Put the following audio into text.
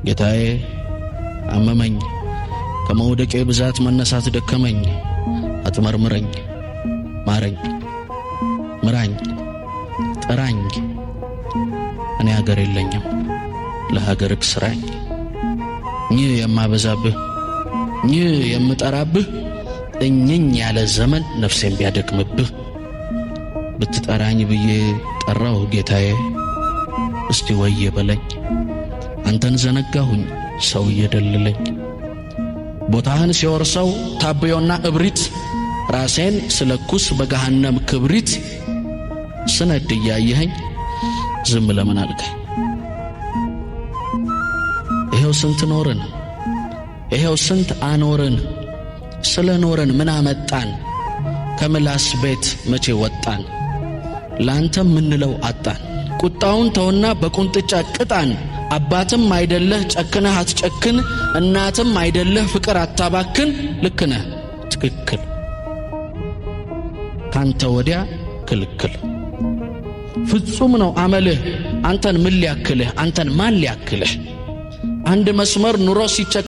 ጌታዬ አመመኝ ከመውደቄ ብዛት መነሳት ደከመኝ አትመርምረኝ ማረኝ ምራኝ ጥራኝ እኔ ሀገር የለኝም ለሀገርክ ስራኝ የማበዛብህ የምጠራብህ እኝኝ ያለ ዘመን ነፍሴን ቢያደክምብህ ብትጠራኝ ብዬ ጠራው ጌታዬ እስቲ ወየ በለኝ አንተን ዘነጋሁኝ ሰው እየደለለኝ ቦታህን ሲወርሰው ታበዮና እብሪት ራሴን ስለኩስ በገሃነም ክብሪት ስነድ እያየኸኝ ዝም ለምን አልከኝ ይሄው ስንት ኖርን ይሄው ስንት አኖርን ስለ ኖርን ምን አመጣን ከምላስ ቤት መቼ ወጣን ላንተም ምንለው አጣን ቁጣውን ተውና በቁንጥጫ ቅጣን አባትም አይደለህ ጨክነህ አትጨክን እናትም አይደለህ ፍቅር አታባክን ልክነህ ትክክል ካንተ ወዲያ ክልክል ፍጹም ነው አመልህ አንተን ምን ሊያክልህ አንተን ማን ሊያክልህ አንድ መስመር ኑሮ ሲቸክ